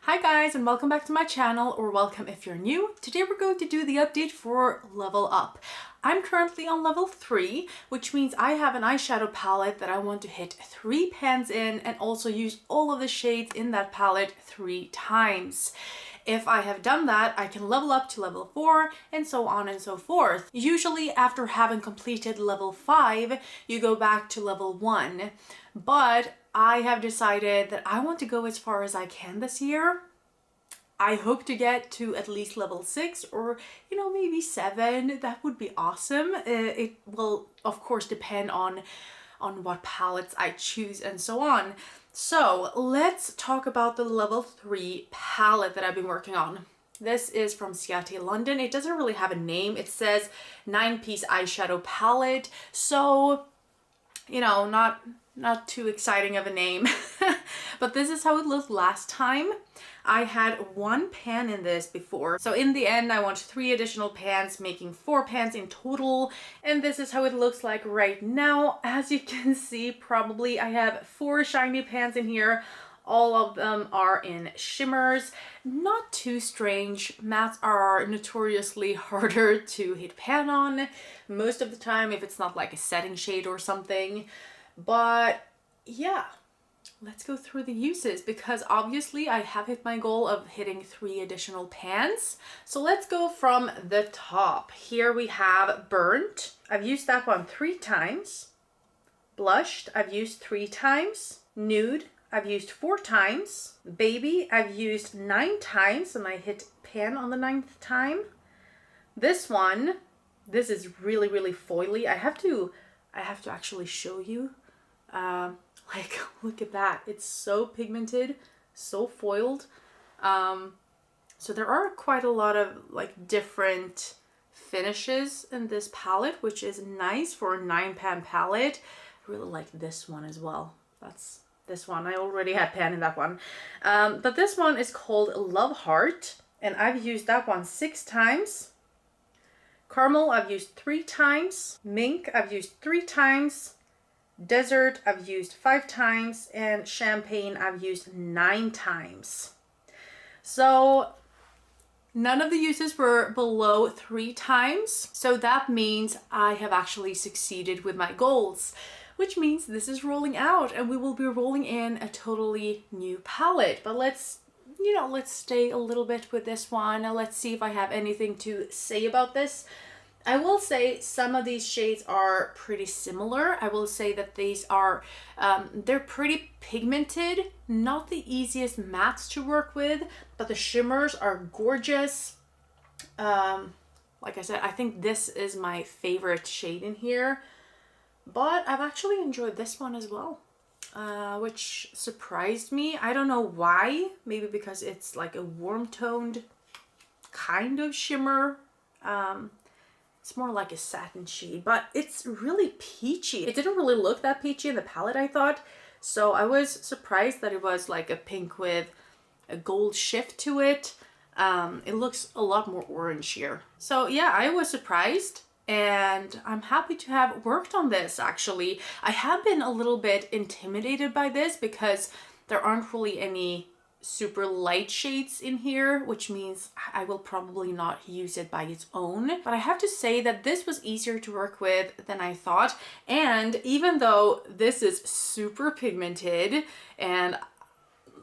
Hi guys, and welcome back to my channel, or welcome if you're new. Today we're going to do the update for Level Up. I'm currently on level 3, which means I have an eyeshadow palette that I want to hit 3 pans in and also use all of the shades in that palette 3 times. If I have done that, I can level up to level 4 and so on and so forth. Usually after having completed level 5, you go back to level 1. But I have decided that I want to go as far as I can this year. I hope to get to at least level 6 or, maybe 7. That would be awesome. It will, of course, depend on what palettes I choose and so on. So let's talk about the level 3 palette that I've been working on. This is from Sofie London. It doesn't really have a name. It says 9-piece eyeshadow palette. So, not too exciting of a name. But this is how it looked last time. I had 1 pan in this before. So in the end, I want 3 additional pans, making 4 pans in total. And this is how it looks like right now. As you can see, probably I have 4 shiny pans in here. All of them are in shimmers. Not too strange. Mattes are notoriously harder to hit pan on most of the time if it's not like a setting shade or something. But yeah, let's go through the uses because obviously I have hit my goal of hitting 3 additional pans. So let's go from the top. Here we have Burnt. I've used that one 3 times. Blushed, I've used 3 times. Nude, I've used 4 times. Baby, I've used 9 times and I hit pan on the 9th time. This one, this is really, really foily. I have to actually show you. Like, look at that. It's so pigmented, so foiled. So there are quite a lot of like different finishes in this palette, which is nice for a 9-pan palette. I really like this one as well. That's this one. I already had pan in that one. But this one is called Love Heart, and I've used that one 6 times. Caramel, I've used 3 times. Mink, I've used 3 times. Desert, I've used 5 times. And Champagne, I've used 9 times. So none of the uses were below 3 times. So that means I have actually succeeded with my goals, which means this is rolling out and we will be rolling in a totally new palette. But let's stay a little bit with this one. Now let's see if I have anything to say about this. I will say some of these shades are pretty similar. I will say that these are, they're pretty pigmented, not the easiest mattes to work with, but the shimmers are gorgeous. Like I said, I think this is my favorite shade in here, but I've actually enjoyed this one as well. Which surprised me. I don't know why. Maybe because it's like a warm toned kind of shimmer. It's more like a satin shade, but it's really peachy. It didn't really look that peachy in the palette, I thought. So I was surprised that it was like a pink with a gold shift to it. It looks a lot more orange here. So yeah, I was surprised. And I'm happy to have worked on this actually. I have been a little bit intimidated by this because there aren't really any super light shades in here, which means I will probably not use it by its own. But I have to say that this was easier to work with than I thought. And even though this is super pigmented and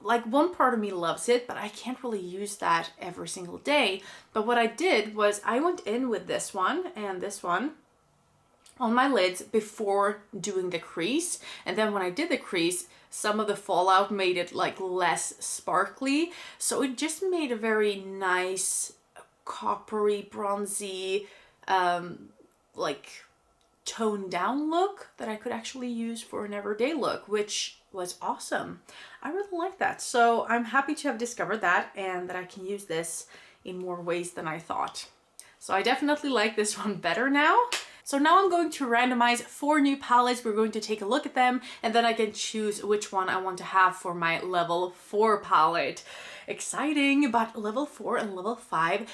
like one part of me loves it, but I can't really use that every single day. But what I did was I went in with this one and this one on my lids before doing the crease. And then when I did the crease, some of the fallout made it like less sparkly. So it just made a very nice coppery, bronzy, like toned down look that I could actually use for an everyday look, which was awesome. I really like that. So I'm happy to have discovered that and that I can use this in more ways than I thought. So I definitely like this one better now. So now I'm going to randomize 4 new palettes. We're going to take a look at them and then I can choose which one I want to have for my level 4 palette. Exciting, but level 4 and level 5,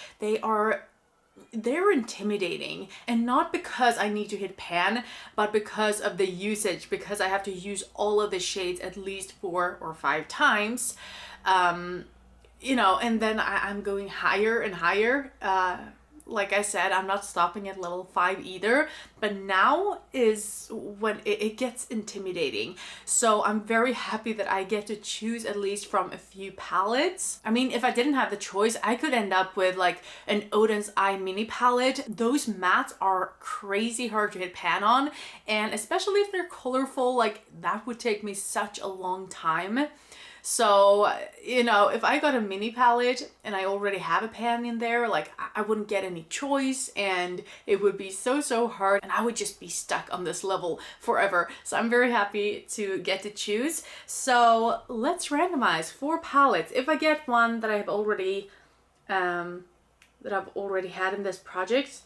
they're intimidating, and not because I need to hit pan, but because of the usage, because I have to use all of the shades at least 4 or 5 times. you know, and then I'm going higher and higher. Like I said, I'm not stopping at level 5 either, but now is when it gets intimidating. So I'm very happy that I get to choose at least from a few palettes. I mean, if I didn't have the choice, I could end up with like an Odin's Eye mini palette. Those mattes are crazy hard to hit pan on, and especially if they're colorful, like that would take me such a long time. So, you know, if I got a mini palette and I already have a pan in there, like I wouldn't get any choice and it would be so hard and I would just be stuck on this level forever. So I'm very happy to get to choose. So let's randomize 4 palettes. If I get one that I have already, had in this project,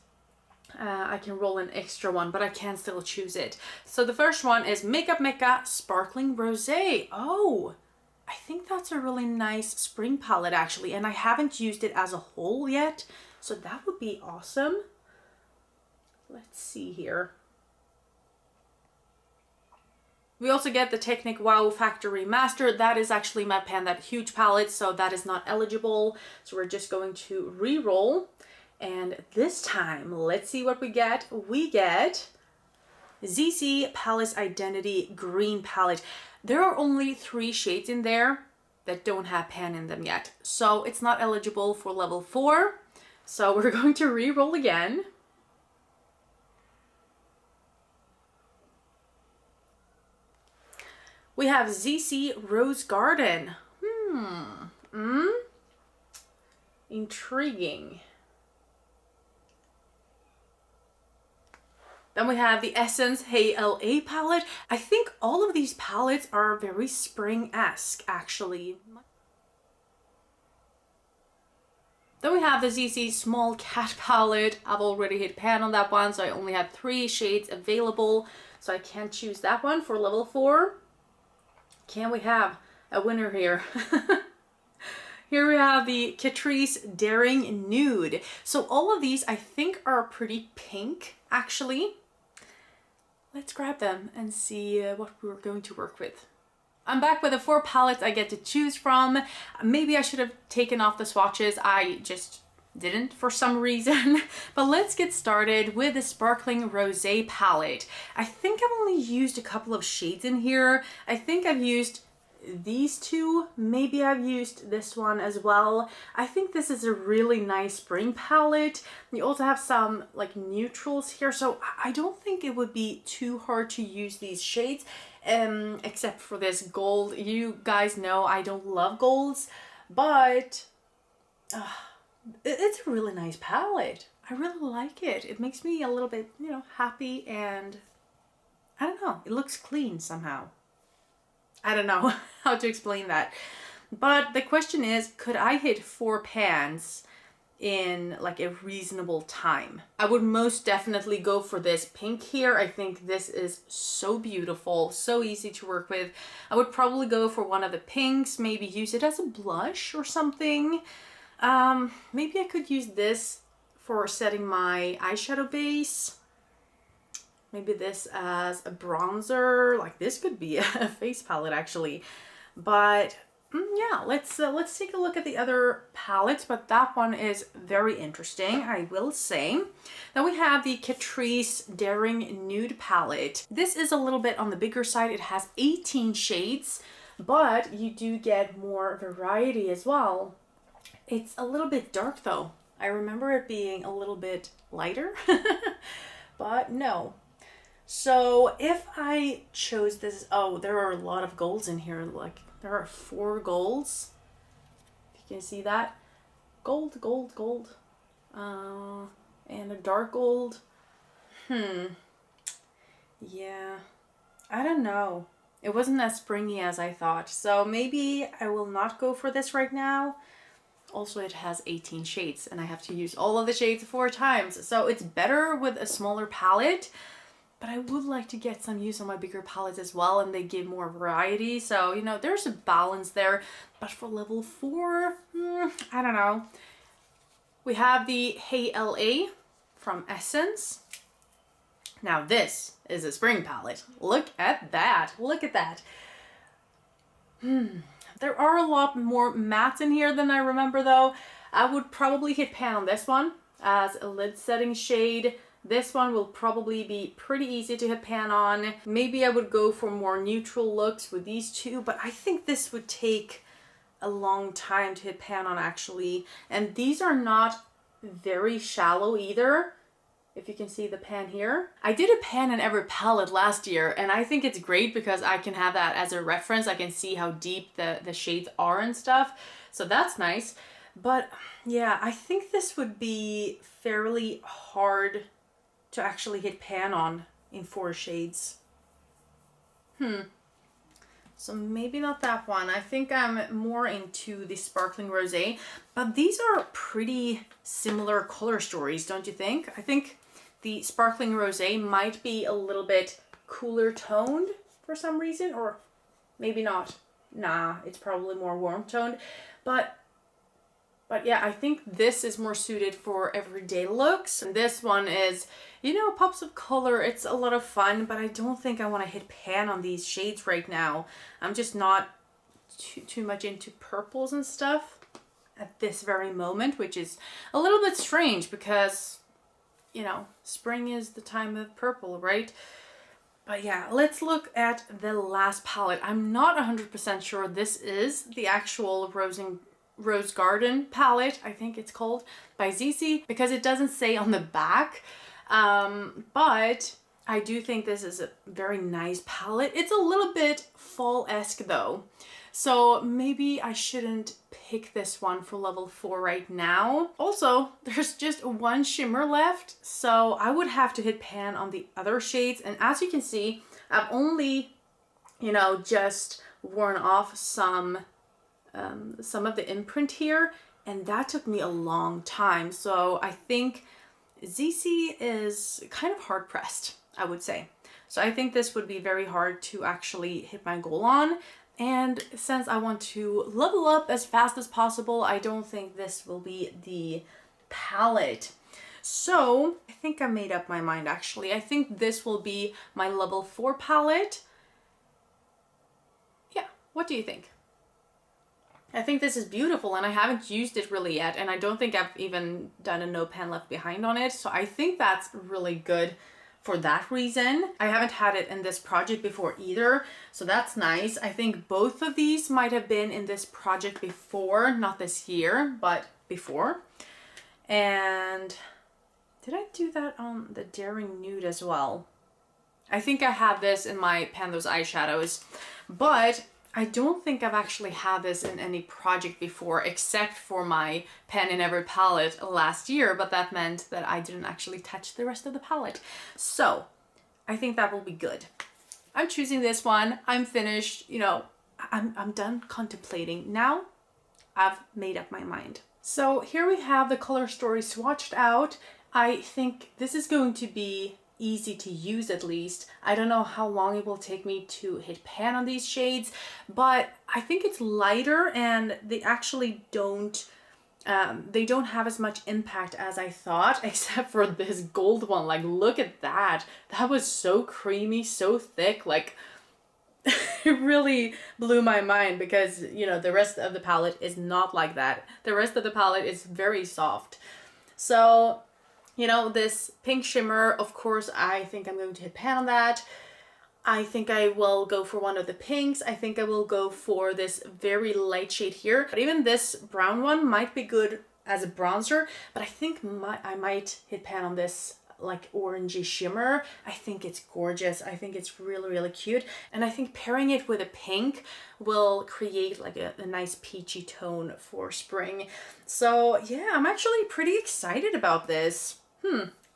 I can roll an extra one, but I can still choose it. So the first one is Makeup Mecca Sparkling Rosé. Oh, I think that's a really nice spring palette actually, and I haven't used it as a whole yet, so that would be awesome. Let's see here. We also get the Technic Wow Factory Master. That is actually my pan, that huge palette, so that is not eligible. So we're just going to re-roll, and this time, let's see what we get. We get ZC Palace Identity Green Palette. There are only 3 shades in there that don't have pan in them yet, so it's not eligible for level 4. So we're going to re-roll again. We have ZC Rose Garden. Intriguing. Then we have the Essence Hey LA palette. I think all of these palettes are very spring-esque, actually. Then we have the ZC Small Cat palette. I've already hit pan on that one, so I only have 3 shades available, so I can't choose that one for level 4. Can we have a winner here? Here we have the Catrice Daring Nude. So all of these I think are pretty pink, actually. Let's grab them and see what we're going to work with. I'm back with the 4 palettes I get to choose from. Maybe I should have taken off the swatches. I just didn't for some reason. But let's get started with the Sparkling Rosé palette. I think I've only used a couple of shades in here. I think I've used these 2, maybe I've used this one as well. I think this is a really nice spring palette. You also have some like neutrals here, so I don't think it would be too hard to use these shades, except for this gold. You guys know I don't love golds, but it's a really nice palette. I really like it. It makes me a little bit, you know, happy, and I don't know, it looks clean somehow. I don't know how to explain that. But the question is, could I hit 4 pans in like a reasonable time? I would most definitely go for this pink here. I think this is so beautiful, so easy to work with. I would probably go for one of the pinks, maybe use it as a blush or something. Maybe I could use this for setting my eyeshadow base. Maybe this as a bronzer. Like this could be a face palette actually. But yeah, let's take a look at the other palettes, but that one is very interesting, I will say. Then we have the Catrice Daring Nude palette. This is a little bit on the bigger side. It has 18 shades, but you do get more variety as well. It's a little bit dark though. I remember it being a little bit lighter, but no. So if I chose this, oh, there are a lot of golds in here. Like there are 4 golds. If you can see that. Gold, gold, gold. And a dark gold. Yeah, I don't know. It wasn't as springy as I thought. So maybe I will not go for this right now. Also, it has 18 shades and I have to use all of the shades 4 times. So it's better with a smaller palette. But I would like to get some use on my bigger palettes as well, and they give more variety. So, you know, there's a balance there. But for level 4, I don't know. We have the Hey LA from Essence. Now this is a spring palette. Look at that. Look at that. The There are a lot more mattes in here than I remember though. I would probably hit pan on this one as a lid setting shade. This one will probably be pretty easy to hit pan on. Maybe I would go for more neutral looks with these two, but I think this would take a long time to hit pan on actually. And these are not very shallow either. If you can see the pan here. I did a pan in every palette last year, and I think it's great because I can have that as a reference. I can see how deep the shades are and stuff. So that's nice. But yeah, I think this would be fairly hard to actually hit pan on in 4 shades. So maybe not that one. I think I'm more into the sparkling rosé, but these are pretty similar color stories, don't you think? I think the sparkling rosé might be a little bit cooler toned for some reason, or maybe not. Nah, it's probably more warm toned, but yeah, I think this is more suited for everyday looks. And this one is, you know, pops of color. It's a lot of fun, but I don't think I want to hit pan on these shades right now. I'm just not too much into purples and stuff at this very moment, which is a little bit strange because, you know, spring is the time of purple, right? But yeah, let's look at the last palette. I'm not 100% sure this is the actual Rose Garden palette, I think it's called, by Sofie, because it doesn't say on the back. But I do think this is a very nice palette. It's a little bit fall-esque though. So maybe I shouldn't pick this one for level 4 right now. Also, there's just one shimmer left, so I would have to hit pan on the other shades. And as you can see, I've only, you know, just worn off some of the imprint here, and that took me a long time. So I think Sofie is kind of hard pressed, I would say. So I think this would be very hard to actually hit my goal on. And since I want to level up as fast as possible, I don't think this will be the palette. So I think I made up my mind actually. I think this will be my level 4 palette. Yeah, what do you think? I think this is beautiful and I haven't used it really yet, and I don't think I've even done a no pan left behind on it. So I think that's really good for that reason. I haven't had it in this project before either, so that's nice. I think both of these might have been in this project before, not this year, but before. And did I do that on the Daring Nude as well? I think I had this in my Pan Those Eyeshadows, but I don't think I've actually had this in any project before except for my Pan in Every palette last year, but that meant that I didn't actually touch the rest of the palette. So I think that will be good. I'm choosing this one. I'm finished, you know, I'm done contemplating. Now I've made up my mind. So here we have the color story swatched out. I think this is going to be easy to use at least. I don't know how long it will take me to hit pan on these shades, but I think it's lighter and they actually don't have as much impact as I thought, except for this gold one. Like, look at that. That was so creamy, so thick. Like, it really blew my mind because, you know, the rest of the palette is not like that. The rest of the palette is very soft. So, you know, this pink shimmer, of course, I think I'm going to hit pan on that. I think I will go for one of the pinks. I think I will go for this very light shade here. But even this brown one might be good as a bronzer, but I think I might hit pan on this like orangey shimmer. I think it's gorgeous. I think it's really, really cute. And I think pairing it with a pink will create like a nice peachy tone for spring. So yeah, I'm actually pretty excited about this.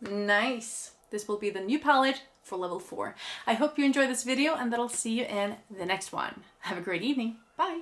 Nice. This will be the new palette for level 4. I hope you enjoyed this video and that I'll see you in the next one. Have a great evening. Bye.